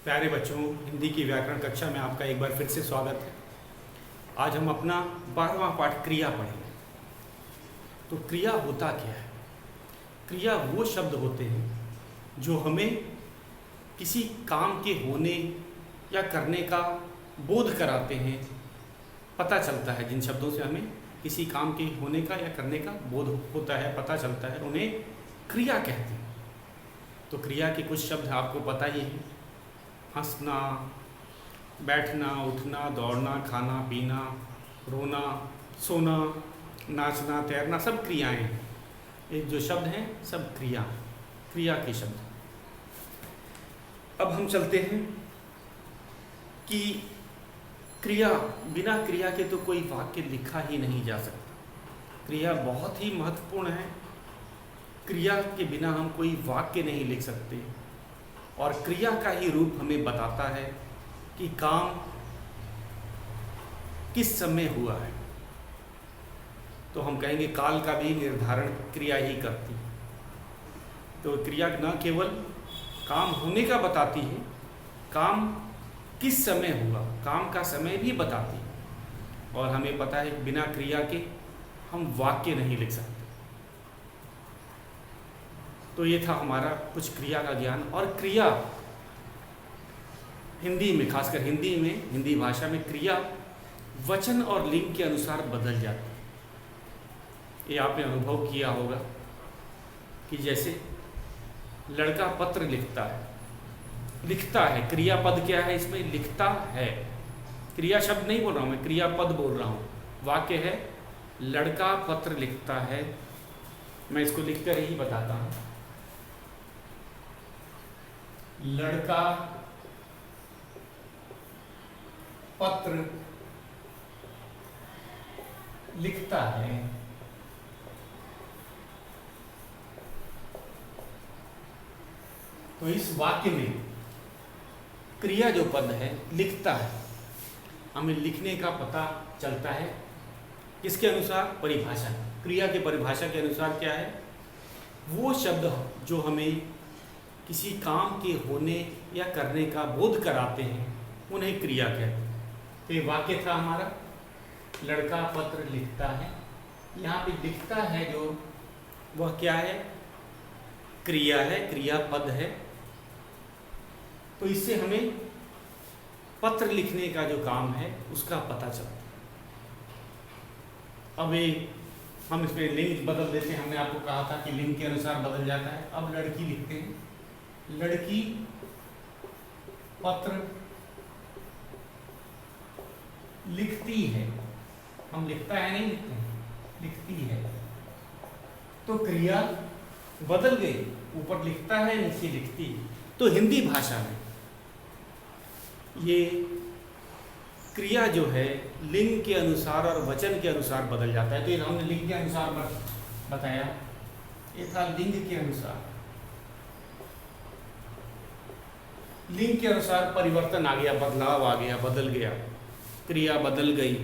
प्यारे बच्चों, हिंदी की व्याकरण कक्षा में आपका एक बार फिर से स्वागत है। आज हम अपना 12वां पाठ क्रिया पढ़ेंगे। तो क्रिया होता क्या है? क्रिया वो शब्द होते हैं जो हमें किसी काम के होने या करने का बोध कराते हैं। पता चलता है, जिन शब्दों से हमें किसी काम के होने का या करने का बोध होता है, पता चलता है, उन्हें क्रिया कहते हैं। तो क्रिया के कुछ शब्द आपको पता ही है: हंसना, बैठना, उठना, दौड़ना, खाना पीना, रोना, सोना, नाचना, तैरना, सब क्रियाएं हैं। ये जो शब्द हैं सब क्रिया के शब्द। अब हम चलते हैं कि क्रिया, बिना क्रिया के तो कोई वाक्य लिखा ही नहीं जा सकता। क्रिया बहुत ही महत्वपूर्ण है। क्रिया के बिना हम कोई वाक्य नहीं लिख सकते, और क्रिया का ही रूप हमें बताता है कि काम किस समय हुआ है। तो हम कहेंगे काल का भी निर्धारण क्रिया ही करती है। तो क्रिया न केवल काम होने का बताती है, काम किस समय हुआ, काम का समय भी बताती है। और हमें पता है कि बिना क्रिया के हम वाक्य नहीं लिख सकते। तो ये था हमारा कुछ क्रिया का ज्ञान। और क्रिया हिंदी में, खासकर हिंदी में, हिंदी भाषा में क्रिया वचन और लिंग के अनुसार बदल जाती है। ये आपने अनुभव किया होगा कि जैसे लड़का पत्र लिखता है, क्रियापद क्या है इसमें? लिखता है। क्रिया शब्द नहीं बोल रहा हूँ मैं, क्रियापद बोल रहा हूँ। वाक्य है लड़का पत्र लिखता है। मैं इसको लिखकर ही बताता हूँ। लड़का पत्र लिखता है। तो इस वाक्य में क्रिया जो पद है लिखता है, हमें लिखने का पता चलता है। किसके अनुसार? परिभाषा। क्रिया के परिभाषा के अनुसार क्या है? वो शब्द जो हमें किसी काम के होने या करने का बोध कराते हैं, उन्हें क्रिया कहते हैं। तो ये वाक्य था हमारा, लड़का पत्र लिखता है। यहाँ पे लिखता है जो, वह क्या है? क्रिया है, क्रियापद है। तो इससे हमें पत्र लिखने का जो काम है उसका पता चलता है। अब हम इसमें लिंग बदल देते हैं। हमने आपको कहा था कि लिंग के अनुसार बदल जाता है। अब लड़की लिखते हैं। लड़की पत्र लिखती है। हम लिखता है नहीं लिखते हैं, लिखती है। तो क्रिया बदल गई, ऊपर लिखता है, नीचे लिखती है। तो हिंदी भाषा में ये क्रिया जो है लिंग के अनुसार और वचन के अनुसार बदल जाता है। तो ये हमने लिंग के अनुसार बताया, ये था लिंग के अनुसार। लिंग के अनुसार परिवर्तन आ गया, बदलाव आ गया, बदल गया, क्रिया बदल गई।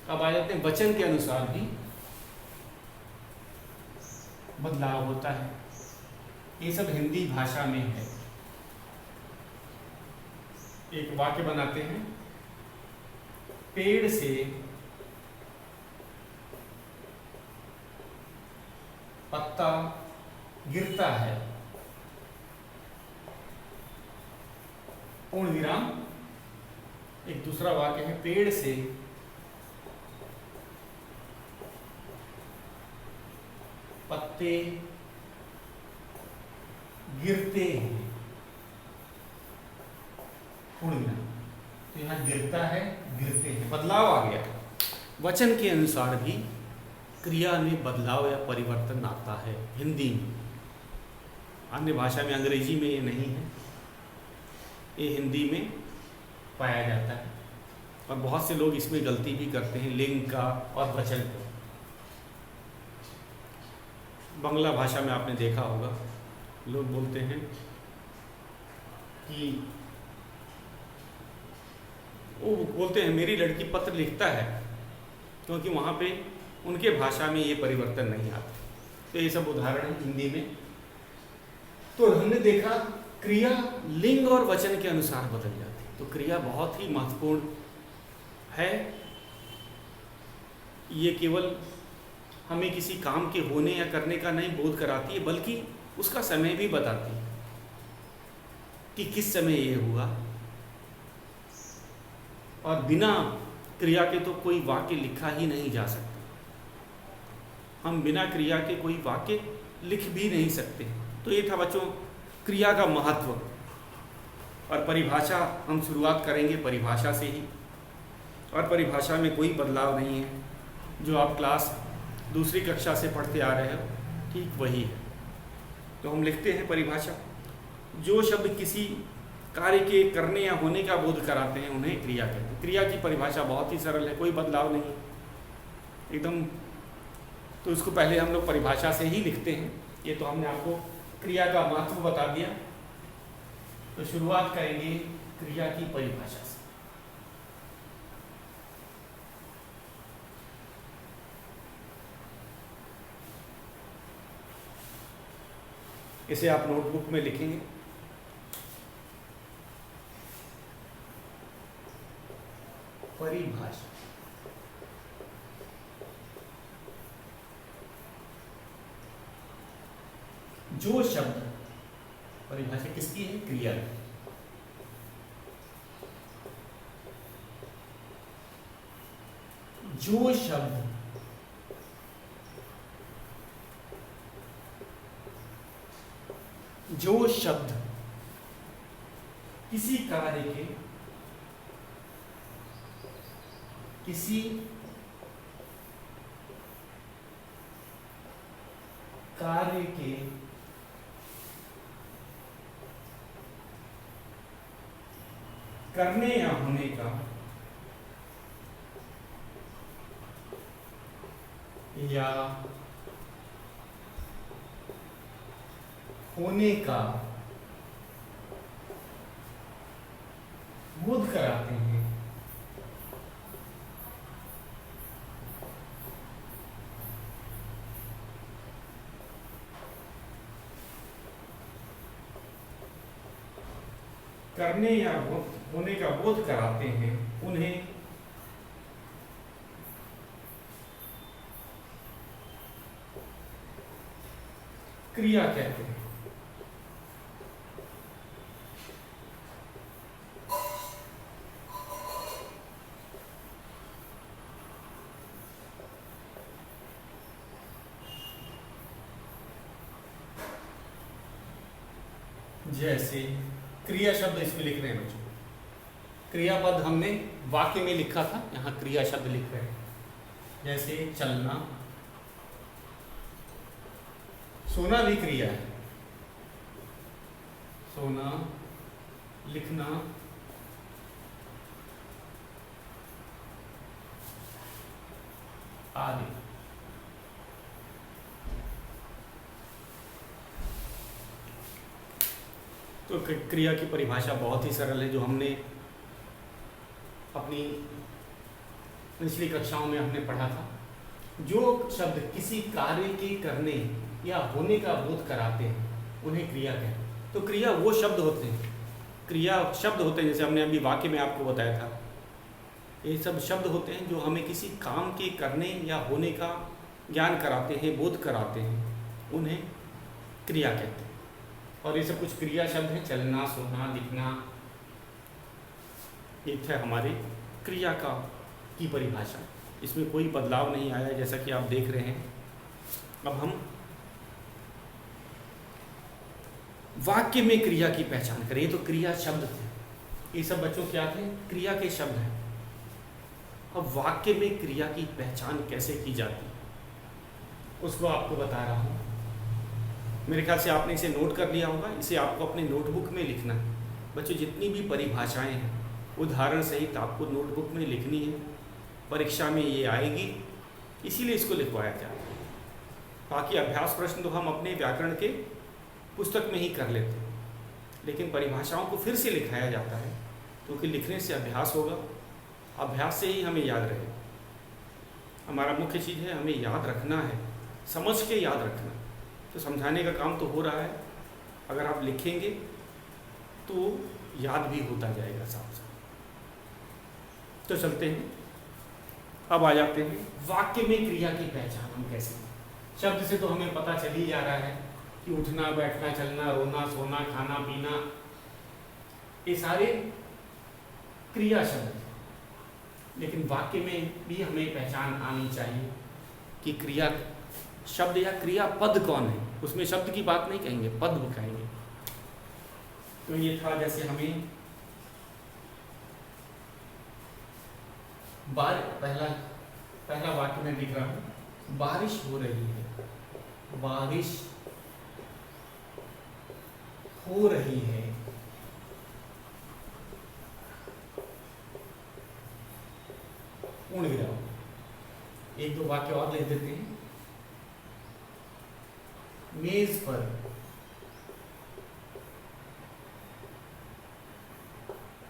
अब आ जाते हैं वचन के अनुसार भी बदलाव होता है। ये सब हिंदी भाषा में है। एक वाक्य बनाते हैं। पेड़ से पत्ता गिरता है, पूर्ण विराम। एक दूसरा वाक्य है, पेड़ से पत्ते गिरते हैं, पूर्ण विराम। तो यहाँ गिरता है, गिरते हैं, बदलाव आ गया। वचन के अनुसार भी क्रिया में बदलाव या परिवर्तन आता है हिंदी में। अन्य भाषा में, अंग्रेजी में ये नहीं है, ये हिंदी में पाया जाता है। और बहुत से लोग इसमें गलती भी करते हैं, लिंग का और वचन का। बांग्ला भाषा में आपने देखा होगा, लोग बोलते हैं कि वो बोलते हैं मेरी लड़की पत्र लिखता है, क्योंकि वहाँ पे उनके भाषा में ये परिवर्तन नहीं आता। तो ये सब उदाहरण है हिंदी में। तो हमने देखा क्रिया लिंग और वचन के अनुसार बदल जाती है। तो क्रिया बहुत ही महत्वपूर्ण है। ये केवल हमें किसी काम के होने या करने का नहीं बोध कराती है, बल्कि उसका समय भी बताती है कि किस समय ये हुआ। और बिना क्रिया के तो कोई वाक्य लिखा ही नहीं जा सकता। हम बिना क्रिया के कोई वाक्य लिख भी नहीं सकते। तो ये था बच्चों क्रिया का महत्व। और परिभाषा हम शुरुआत करेंगे परिभाषा से ही। और परिभाषा में कोई बदलाव नहीं है, जो आप क्लास दूसरी कक्षा से पढ़ते आ रहे हो ठीक वही है। तो हम लिखते हैं परिभाषा। जो शब्द किसी कार्य के करने या होने का बोध कराते हैं उन्हें क्रिया कहते हैं। क्रिया की परिभाषा बहुत ही सरल है, कोई बदलाव नहीं एकदम। तो इसको पहले हम लोग परिभाषा से ही लिखते हैं। ये तो हमने आपको क्रिया का महत्व बता दिया। तो शुरुआत करेंगे क्रिया की परिभाषा से। इसे आप नोटबुक में लिखेंगे। परिभाषा जो शब्द, परिभाषा किसकी है? क्रिया की। जो शब्द किसी कार्य के, किसी कार्य के करने या होने का या होने का बोध कराते हैं करने या होने का बोध कराते हैं उन्हें क्रिया कहते हैं। जैसे क्रिया शब्द इसमें लिख रहे हैं बच्चों। क्रियापद हमने वाक्य में लिखा था, यहाँ क्रिया शब्द लिख रहे हैं। जैसे चलना, सोना भी क्रिया है। सोना, लिखना, आदि। तो क्रिया की परिभाषा बहुत ही सरल है, जो हमने अपनी पिछली कक्षाओं में हमने पढ़ा था। जो शब्द किसी कार्य के करने या होने का बोध कराते हैं उन्हें क्रिया कहते हैं। तो क्रिया वो शब्द होते हैं, क्रिया शब्द होते हैं, जैसे हमने अभी वाक्य में आपको बताया था। ये सब शब्द होते हैं जो हमें किसी काम के करने या होने का ज्ञान कराते हैं, बोध कराते हैं, उन्हें क्रिया कहते हैं। और ये सब कुछ क्रिया शब्द हैं, चलना, सोना, लिखना। ये थे हमारे क्रिया की परिभाषा। इसमें कोई बदलाव नहीं आया, जैसा कि आप देख रहे हैं। अब हम वाक्य में क्रिया की पहचान करें। ये तो क्रिया शब्द थे, ये सब बच्चों क्या थे? क्रिया के शब्द हैं। अब वाक्य में क्रिया की पहचान कैसे की जाती है उसको आपको बता रहा हूँ। मेरे ख्याल से आपने इसे नोट कर लिया होगा। इसे आपको अपने नोटबुक में लिखना है बच्चों। जितनी भी परिभाषाएं हैं उदाहरण सहित आपको नोटबुक में लिखनी है। परीक्षा में ये आएगी, इसीलिए इसको लिखवाया जाए। बाकी अभ्यास प्रश्न तो हम अपने व्याकरण के पुस्तक में ही कर लेते हैं, लेकिन परिभाषाओं को फिर से लिखाया जाता है क्योंकि लिखने से अभ्यास होगा, अभ्यास से ही हमें याद रहेगा। हमारा मुख्य चीज़ है हमें याद रखना है, समझ के याद रखना। तो समझाने का काम तो हो रहा है। अगर आप लिखेंगे तो याद भी होता जाएगा साफ साफ। तो चलते हैं, अब आ जाते हैं वाक्य में क्रिया की पहचान हम कैसे। शब्द से तो हमें पता चल ही जा रहा है कि उठना, बैठना, चलना, रोना, सोना, खाना, पीना, ये सारे क्रिया शब्द हैं। लेकिन वाक्य में भी हमें पहचान आनी चाहिए कि क्रिया शब्द या क्रिया पद कौन है। उसमें शब्द की बात नहीं कहेंगे, पद कहेंगे। तो ये था, जैसे हमें पहला वाक्य में दिख रहा हूं, बारिश हो रही है, बारिश हो रही है। पूर्ण विराम। एक दो वाक्य और लिख देते हैं। मेज पर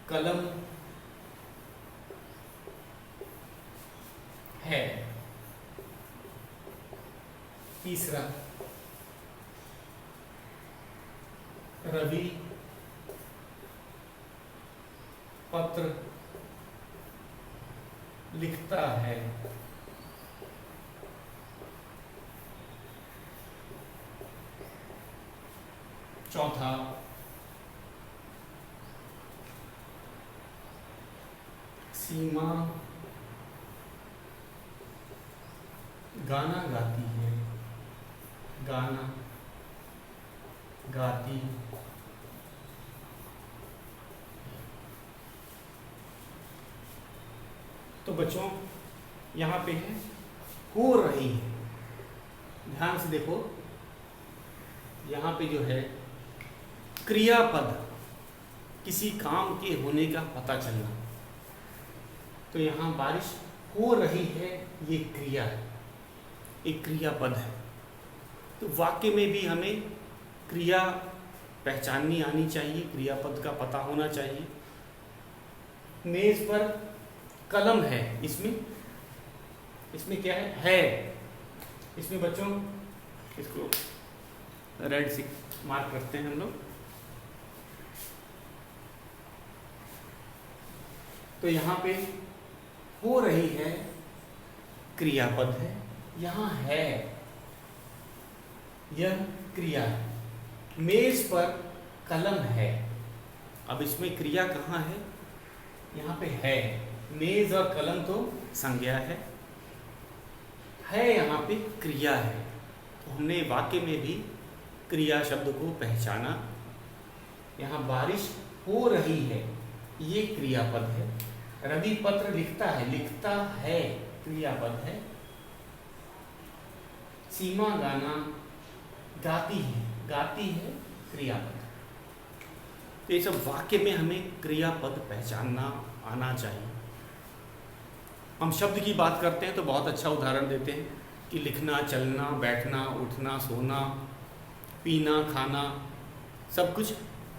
कलम है। तीसरा, रवि पत्र लिखता है। चौथा, सीमा गाना गाती है, गाना गाती तो बच्चों यहाँ पे है हो रही है। ध्यान से देखो, यहाँ पे जो है क्रियापद, किसी काम के होने का पता चलना। तो यहाँ बारिश हो रही है, ये क्रिया है, एक क्रियापद है। तो वाक्य में भी हमें क्रिया पहचाननी आनी चाहिए, क्रियापद का पता होना चाहिए। मेज पर कलम है, इसमें क्या है? इसमें बच्चों इसको रेड से मार्क करते हैं हम लोग। तो यहाँ पे हो रही है क्रियापद है, यहाँ है यह क्रिया है। मेज पर कलम है, अब इसमें क्रिया कहाँ है? यहाँ पे है। मेज और कलम तो संज्ञा है यहाँ पे क्रिया है। तो हमने वाक्य में भी क्रिया शब्द को पहचाना। यहाँ बारिश हो रही है, ये क्रियापद है। रवि पत्र लिखता है क्रियापद है। सीमा गाना गाती है क्रियापद। तो ये सब वाक्य में हमें क्रियापद पहचानना आना चाहिए। हम शब्द की बात करते हैं तो बहुत अच्छा उदाहरण देते हैं कि लिखना, चलना, बैठना, उठना, सोना, पीना, खाना, सब कुछ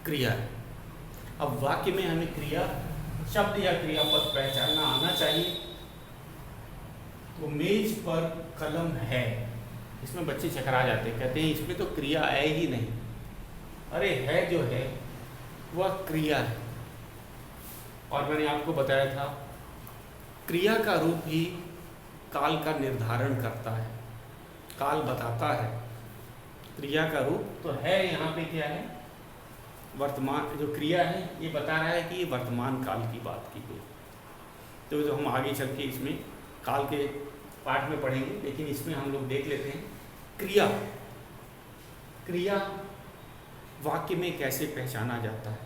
क्रिया है। अब वाक्य में हमें क्रिया शब्द या क्रियापद पहचानना आना चाहिए। तो मेज पर कलम है, इसमें बच्चे चकरा जाते हैं, कहते हैं इसमें तो क्रिया है ही नहीं। अरे है जो है वह क्रिया है। और मैंने आपको बताया था क्रिया का रूप ही काल का निर्धारण करता है, काल बताता है। क्रिया का रूप तो है, यहाँ पे क्या है? वर्तमान। जो क्रिया है ये बता रहा है कि ये वर्तमान काल की बात की गई। तो जो हम आगे चल के इसमें काल के पाठ में पढ़ेंगे, लेकिन इसमें हम लोग देख लेते हैं क्रिया वाक्य में कैसे पहचाना जाता है।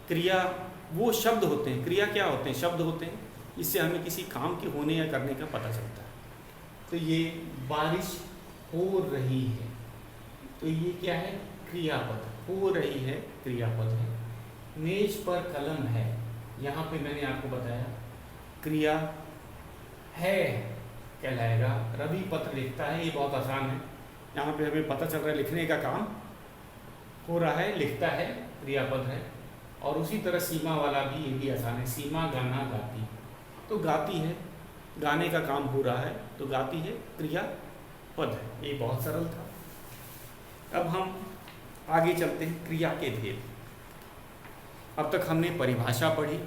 क्रिया वो शब्द होते हैं, क्रिया क्या होते हैं? शब्द होते हैं, इससे हमें किसी काम के होने या करने का पता चलता है। तो ये बारिश हो रही है, तो ये क्या है? क्रियापद। हो रही है क्रियापद है। मेज पर कलम है, यहाँ पे मैंने आपको बताया क्रिया है कहलाएगा। रवि पत्र लिखता है, ये बहुत आसान है। यहाँ पे हमें पता चल रहा है लिखने का काम हो रहा है, लिखता है क्रियापद है। और उसी तरह सीमा वाला भी, ये भी आसान है। सीमा गाना गाती, तो गाती है, गाने का काम हो रहा है, तो गाती है क्रियापद है। ये बहुत सरल था। अब हम आगे चलते हैं क्रिया के भेद। अब तक हमने परिभाषा पढ़ी,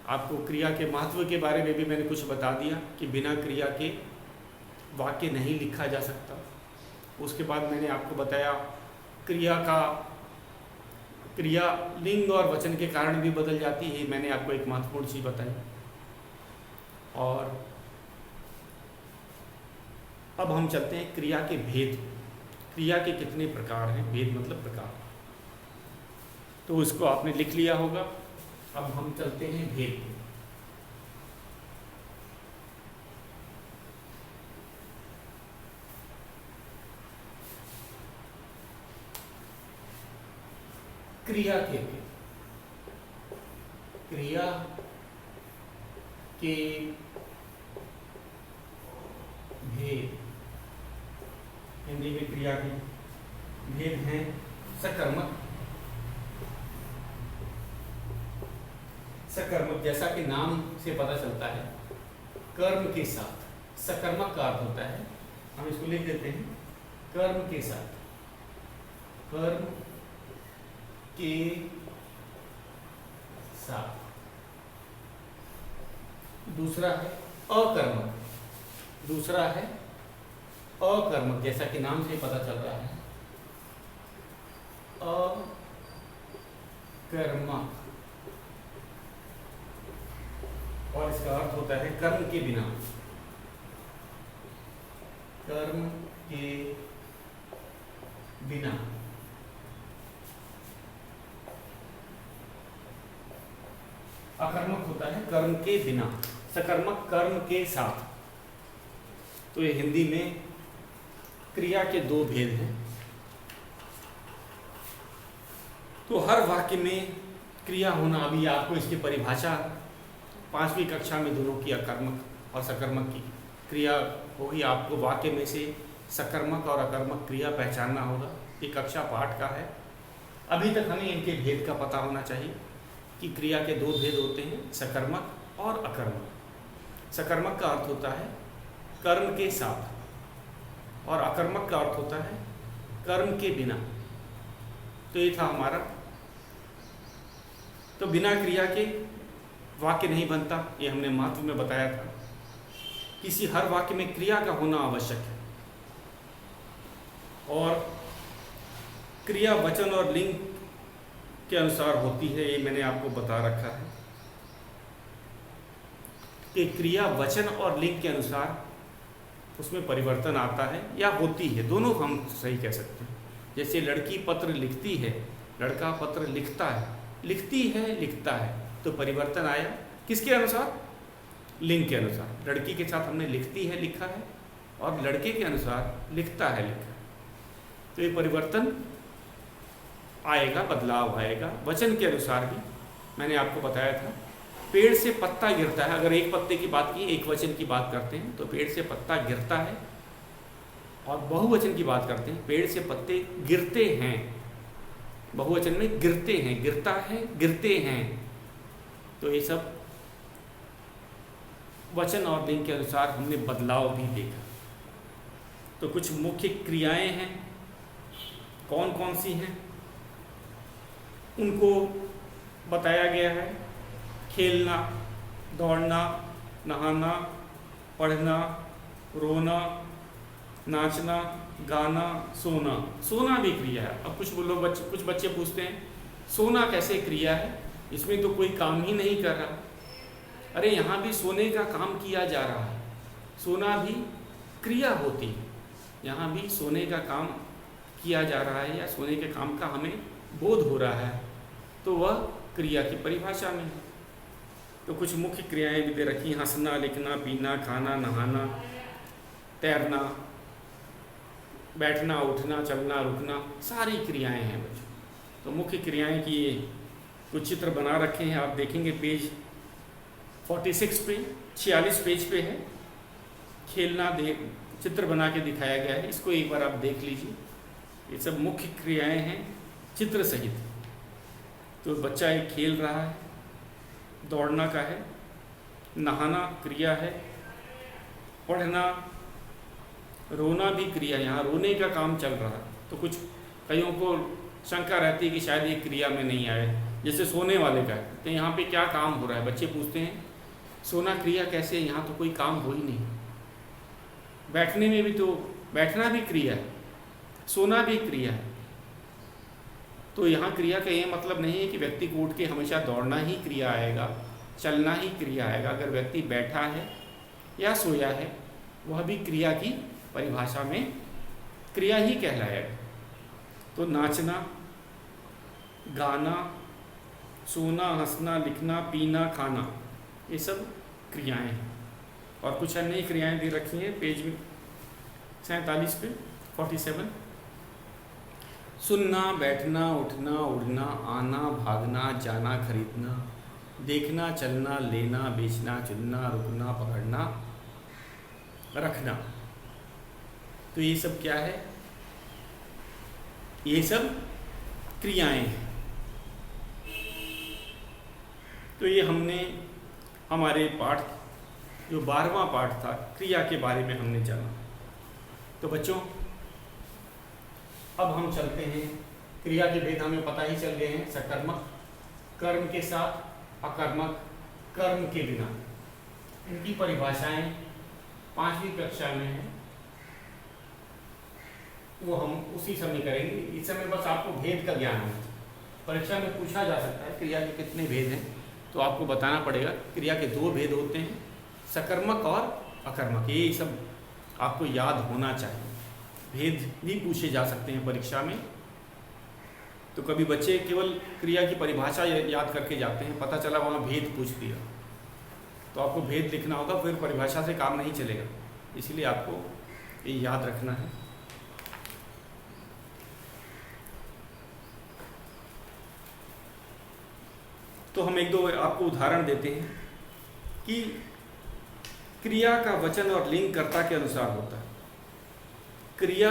आपको क्रिया के महत्व के बारे में भी मैंने कुछ बता दिया कि बिना क्रिया के वाक्य नहीं लिखा जा सकता। उसके बाद मैंने आपको बताया क्रिया लिंग और वचन के कारण भी बदल जाती है, मैंने आपको एक महत्वपूर्ण चीज़ बताई। और अब हम चलते हैं क्रिया के भेद। क्रिया के कितने प्रकार हैं, भेद मतलब प्रकार, तो इसको आपने लिख लिया होगा। अब हम चलते हैं भेद। क्रिया के भेद, क्रिया के भेद, हिंदी में क्रिया के भेद हैं सकर्मक। सकर्मक जैसा कि नाम से पता चलता है, कर्म के साथ। सकर्मक का अर्थ होता है, हम इसको लिख देते हैं, कर्म के साथ, कर्म के साथ। दूसरा है अकर्मक, दूसरा है अकर्मक, जैसा कि नाम से पता चल रहा है, अकर्मक। और इसका अर्थ होता है कर्म के बिना, कर्म के बिना। अकर्मक होता है कर्म के बिना, सकर्मक कर्म के साथ। तो ये हिंदी में क्रिया के दो भेद हैं। तो हर वाक्य में क्रिया होना, अभी आपको इसकी परिभाषा 5वीं कक्षा में दोनों की, अकर्मक और सकर्मक की क्रिया होगी। आपको वाक्य में से सकर्मक और अकर्मक क्रिया पहचानना होगा। ये कक्षा पाठ का है। अभी तक हमें इनके भेद का पता होना चाहिए कि क्रिया के दो भेद होते हैं, सकर्मक और अकर्मक। सकर्मक का अर्थ होता है कर्म के साथ और अकर्मक का अर्थ होता है कर्म के बिना। तो ये था हमारा। तो बिना क्रिया के वाक्य नहीं बनता, ये हमने महत्व में बताया था। किसी हर वाक्य में क्रिया का होना आवश्यक है। और क्रिया वचन और लिंग के अनुसार होती है, ये मैंने आपको बता रखा है कि क्रिया वचन और लिंग के अनुसार उसमें परिवर्तन आता है या होती है, दोनों हम सही कह सकते हैं। जैसे लड़की पत्र लिखती है, लड़का पत्र लिखता है, लिखती है लिखता है, तो परिवर्तन आया किसके अनुसार, लिंग के अनुसार। लड़की के साथ हमने लिखती है लिखा है और लड़के के अनुसार लिखता है लिखा है, तो ये परिवर्तन आएगा, बदलाव आएगा। वचन के अनुसार भी मैंने आपको बताया था, पेड़ से पत्ता गिरता है, अगर एक पत्ते की बात की, एक वचन की बात करते हैं तो पेड़ से पत्ता गिरता है, और बहुवचन की बात करते हैं पेड़ से पत्ते गिरते हैं। बहुवचन में गिरते हैं, गिरता है, गिरते हैं। तो ये सब वचन और लिंग के अनुसार हमने बदलाव भी देखा। तो कुछ मुख्य क्रियाएं हैं, कौन कौन सी हैं उनको बताया गया है। खेलना, दौड़ना, नहाना, पढ़ना, रोना, नाचना, गाना, सोना। सोना भी क्रिया है। अब कुछ बच्चे पूछते हैं सोना कैसे क्रिया है, इसमें तो कोई काम ही नहीं कर रहा। अरे यहाँ भी सोने का काम किया जा रहा है, सोना भी क्रिया होती है। यहाँ भी सोने का काम किया जा रहा है या सोने के काम का हमें बोध हो रहा है, तो वह क्रिया की परिभाषा में है। तो कुछ मुख्य क्रियाएं भी दे रखी, हंसना, लिखना, पीना, खाना, नहाना, तैरना, बैठना, उठना, चलना, रुकना, सारी क्रियाएं हैं बच्चों। तो मुख्य क्रियाएं की ये कुछ चित्र बना रखे हैं, आप देखेंगे पेज 46 पे, 46 पेज पे है। खेलना चित्र बना के दिखाया गया है, इसको एक बार आप देख लीजिए। ये सब मुख्य क्रियाएं हैं चित्र सहित। तो बच्चा एक खेल रहा है, दौड़ना का है, नहाना क्रिया है, पढ़ना, रोना भी क्रिया, यहाँ रोने का काम चल रहा है। तो कुछ कईयों को शंका रहती है कि शायद ये क्रिया में नहीं आए, जैसे सोने वाले का है तो यहाँ पे क्या काम हो रहा है, बच्चे पूछते हैं सोना क्रिया कैसे है, यहाँ तो कोई काम हो ही नहीं। बैठने में भी तो बैठना भी क्रिया है, सोना भी क्रिया है। तो यहाँ क्रिया का ये मतलब नहीं है कि व्यक्ति को उठ के हमेशा दौड़ना ही क्रिया आएगा, चलना ही क्रिया आएगा। अगर व्यक्ति बैठा है या सोया है वह भी क्रिया की परिभाषा में क्रिया ही कहलाएगा। तो नाचना, गाना, सोना, हंसना, लिखना, पीना, खाना, ये सब क्रियाएं हैं। और कुछ अन्य क्रियाएं भी रखी हैं पेज में 47 पे 47। सुनना, बैठना, उठना, उड़ना, आना, भागना, जाना, खरीदना, देखना, चलना, लेना, बेचना, चुनना, रुकना, पकड़ना, रखना। तो ये सब क्या है, ये सब क्रियाएं हैं। तो ये हमने हमारे पाठ जो 12वां पाठ था क्रिया के बारे में हमने जाना। तो बच्चों अब हम चलते हैं, क्रिया के भेद हमें पता ही चल गए हैं, सकर्मक कर्म के साथ, अकर्मक कर्म के बिना। इनकी परिभाषाएं 5वीं कक्षा में है, वो हम उसी समय करेंगे। इस समय बस आपको भेद का ज्ञान है। परीक्षा में पूछा जा सकता है क्रिया के कितने भेद हैं, तो आपको बताना पड़ेगा। क्रिया के 2 भेद होते हैं, सकर्मक और अकर्मक। ये सब आपको याद होना चाहिए। भेद भी पूछे जा सकते हैं परीक्षा में। तो कभी बच्चे केवल क्रिया की परिभाषा याद करके जाते हैं, पता चला वहाँ भेद पूछ दिया, तो आपको भेद लिखना होगा, फिर परिभाषा से काम नहीं चलेगा। इसलिए आपको ये याद रखना है। तो हम 1-2 आपको उदाहरण देते हैं कि क्रिया का वचन और लिंग कर्ता के अनुसार होता है। क्रिया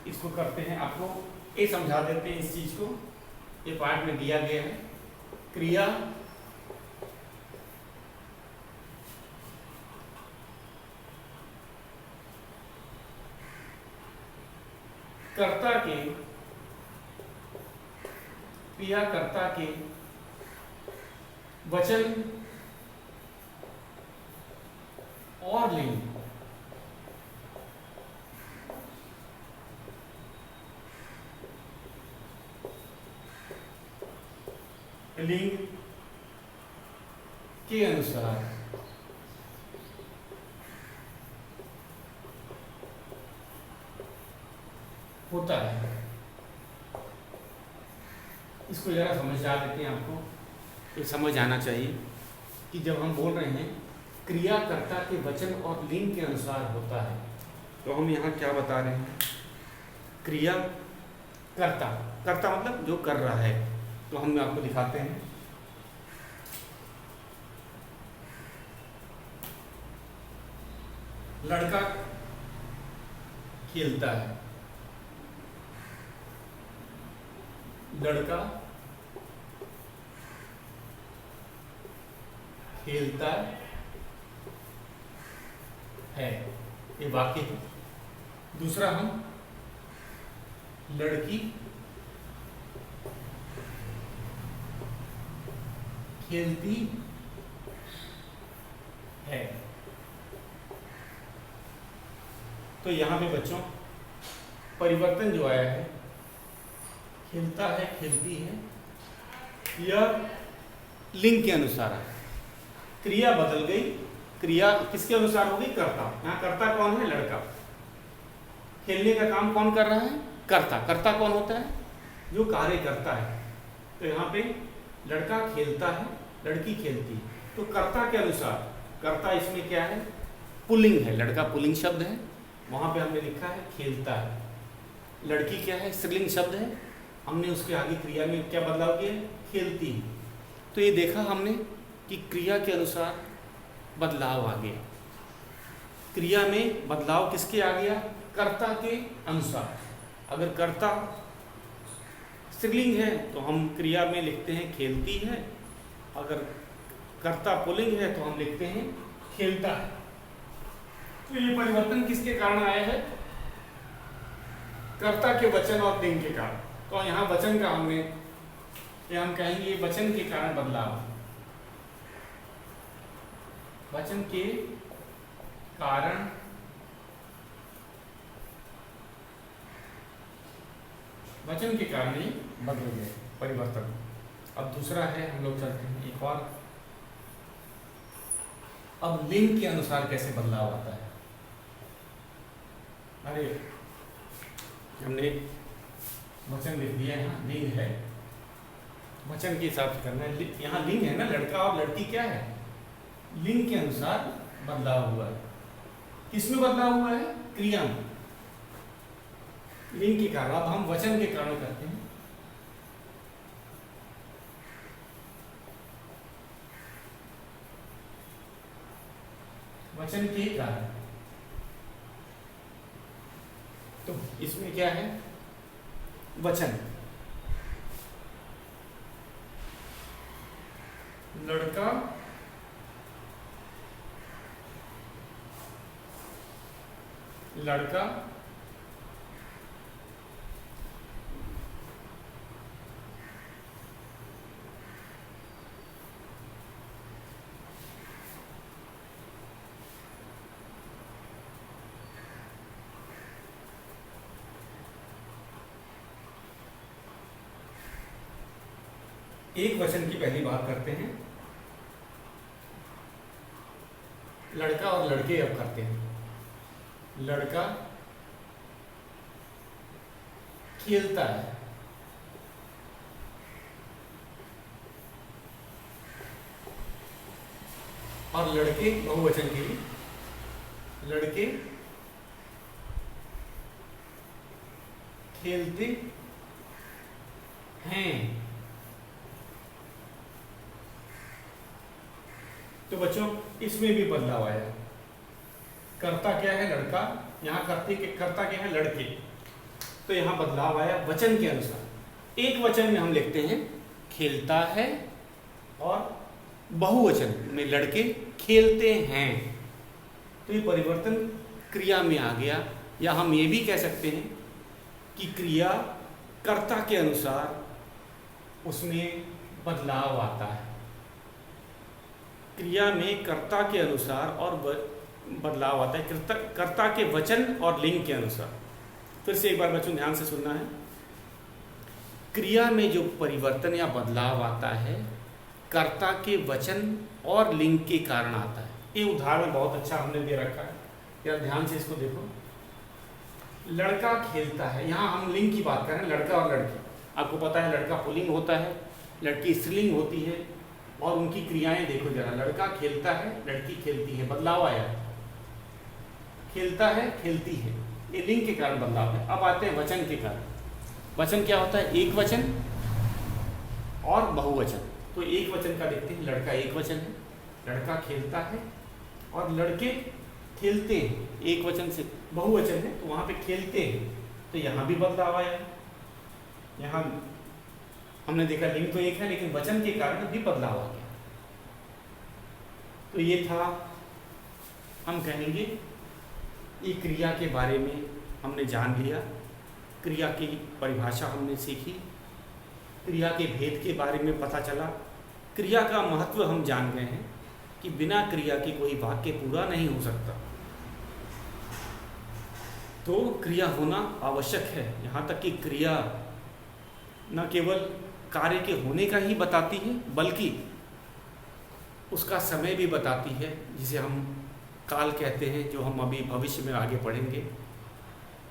इसको करते हैं, आपको ये समझा देते हैं इस चीज को, ये पाठ में दिया गया है। क्रिया कर्ता के, क्रियाकर्ता के वचन और लिंग के अनुसार होता है। इसको जरा समझा देते हैं आपको, ये समझ आना चाहिए कि जब हम बोल रहे हैं क्रियाकर्ता के वचन और लिंग के अनुसार होता है, तो हम यहाँ क्या बता रहे हैं। क्रिया कर्ता, कर्ता मतलब जो कर रहा है। तो हम आपको दिखाते हैं, लड़का खेलता है, लड़का खेलता है, ये वाक्य है। दूसरा हम लड़की खेलती है। तो यहाँ पे बच्चों परिवर्तन जो आया है, खेलता है, खेलती है, यह लिंग के अनुसार है। क्रिया बदल गई, क्रिया किसके अनुसार होगी, कर्ता। यहाँ कर्ता कौन है, लड़का। खेलने का काम कौन कर रहा है, कर्ता। कर्ता कौन होता है, जो कार्य करता है। तो यहाँ पे लड़का खेलता है, लड़की खेलती है। तो कर्ता के अनुसार, कर्ता इसमें क्या है, पुल्लिंग है, लड़का पुल्लिंग शब्द है, वहाँ पे हमने लिखा है खेलता है। लड़की क्या है, स्त्रीलिंग शब्द है, हमने उसके आगे क्रिया में क्या बदलाव किया, खेलती है। तो ये देखा हमने कि क्रिया के अनुसार बदलाव आ गया। क्रिया में बदलाव किसके आ गया, कर्ता के अनुसार। अगर कर्ता स्त्रीलिंग है तो हम क्रिया में लिखते हैं खेलती है, अगर कर्ता पुल्लिंग है तो हम लिखते हैं खेलता है। तो ये परिवर्तन किसके कारण आया है, कर्ता के वचन और लिंग के कारण। तो यहाँ वचन का हम कहेंगे वचन के कारण बदलाव, वचन के कारण ही बदल गए, परिवर्तन। अब दूसरा है, हम लोग चलते हैं एक और। अब लिंग के अनुसार कैसे बदलाव आता है। अरे हमने वचन लिख दिया, यहाँ लिंग है, वचन के हिसाब से करना है। यहाँ लिंग है ना, लड़का और लड़की क्या है, लिंग के अनुसार बदलाव हुआ है। किसमें बदलाव हुआ है, क्रिया में, लिंग के कारण। अब हम वचन के कारण करते हैं। वचन के कारण, तो इसमें क्या है, वचन, लड़का एक वचन की पहली बात करते हैं, लड़का और लड़के अब करते हैं। लड़का खेलता है, और लड़के बहुवचन के लिए, लड़के खेलते हैं। तो बच्चों इसमें भी बदलाव आया। कर्ता क्या है, लड़का, यहाँ कर्ता क्या है, लड़के। तो यहाँ बदलाव आया वचन के अनुसार। एक वचन में हम लिखते हैं खेलता है, और बहुवचन में लड़के खेलते हैं। तो ये परिवर्तन क्रिया में आ गया। या हम ये भी कह सकते हैं कि क्रिया कर्ता के अनुसार उसमें बदलाव आता है। क्रिया में कर्ता के अनुसार और बदलाव आता है, कर्ता के वचन और लिंग के अनुसार। फिर से एक बार बच्चों ध्यान से सुनना है। क्रिया में जो परिवर्तन या बदलाव आता है, कर्ता के वचन और लिंग के कारण आता है। ये उदाहरण बहुत अच्छा हमने दे रखा है, यार ध्यान से इसको देखो। लड़का खेलता है, यहाँ हम लिंग की बात कर रहे हैं, लड़का और लड़की। आपको पता है लड़का पुल्लिंग होता है, लड़की स्त्रीलिंग होती है, और उनकी क्रियाएं देखो जरा। लड़का खेलता है, लड़की खेलती है, बदलाव आया। खेलता है, खेलती है, ये लिंग के कारण बदलाव है। अब आते हैं वचन के कारण। वचन क्या होता है, एक वचन और बहुवचन। तो एक वचन का देखते हैं, लड़का एक वचन है, लड़का खेलता है और लड़के खेलते हैं। एक वचन से बहुवचन है तो वहाँ पे खेलते हैं, तो यहाँ भी बदलाव आया। यहाँ हमने देखा लिंग तो एक है, लेकिन वचन के कारण भी बदलाव आ गया। तो ये था, हम कहेंगे ये क्रिया के बारे में हमने जान लिया, क्रिया की परिभाषा हमने सीखी, क्रिया के भेद के बारे में पता चला, क्रिया का महत्व हम जान गए हैं कि बिना क्रिया के कोई वाक्य पूरा नहीं हो सकता। तो क्रिया होना आवश्यक है। यहाँ तक कि क्रिया न केवल कार्य के होने का ही बताती है, बल्कि उसका समय भी बताती है, जिसे हम काल कहते हैं, जो हम अभी भविष्य में आगे पढ़ेंगे।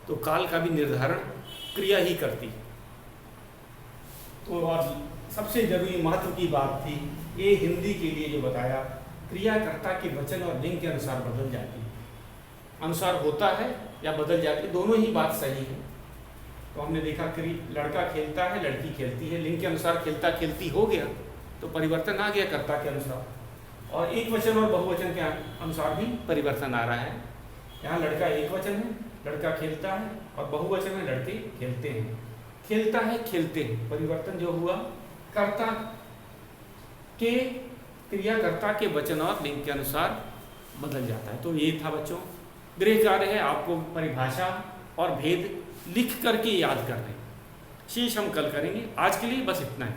तो काल का भी निर्धारण क्रिया ही करती है। तो और सबसे जरूरी महत्व की बात थी, ये हिंदी के लिए जो बताया, क्रियाकर्ता के वचन और लिंग के अनुसार बदल जाती है। अनुसार होता है या बदल जाती है, दोनों ही बात सही है। तो हमने देखा कि लड़का खेलता है, लड़की खेलती है, लिंग के अनुसार खेलता खेलती हो गया, तो परिवर्तन आ गया कर्ता के अनुसार। और एक वचन और बहुवचन के अनुसार भी परिवर्तन आ रहा है। यहाँ लड़का एक वचन है, लड़का खेलता है, और बहुवचन में लड़के खेलते हैं। खेलता है, खेलते हैं, परिवर्तन जो हुआ कर्ता के, क्रियाकर्ता के वचन और लिंग के अनुसार बदल जाता है। तो ये था बच्चों, गृह कार्य है आपको परिभाषा और भेद लिख करके याद कर लें। शेष हम कल करेंगे। आज के लिए बस इतना ही।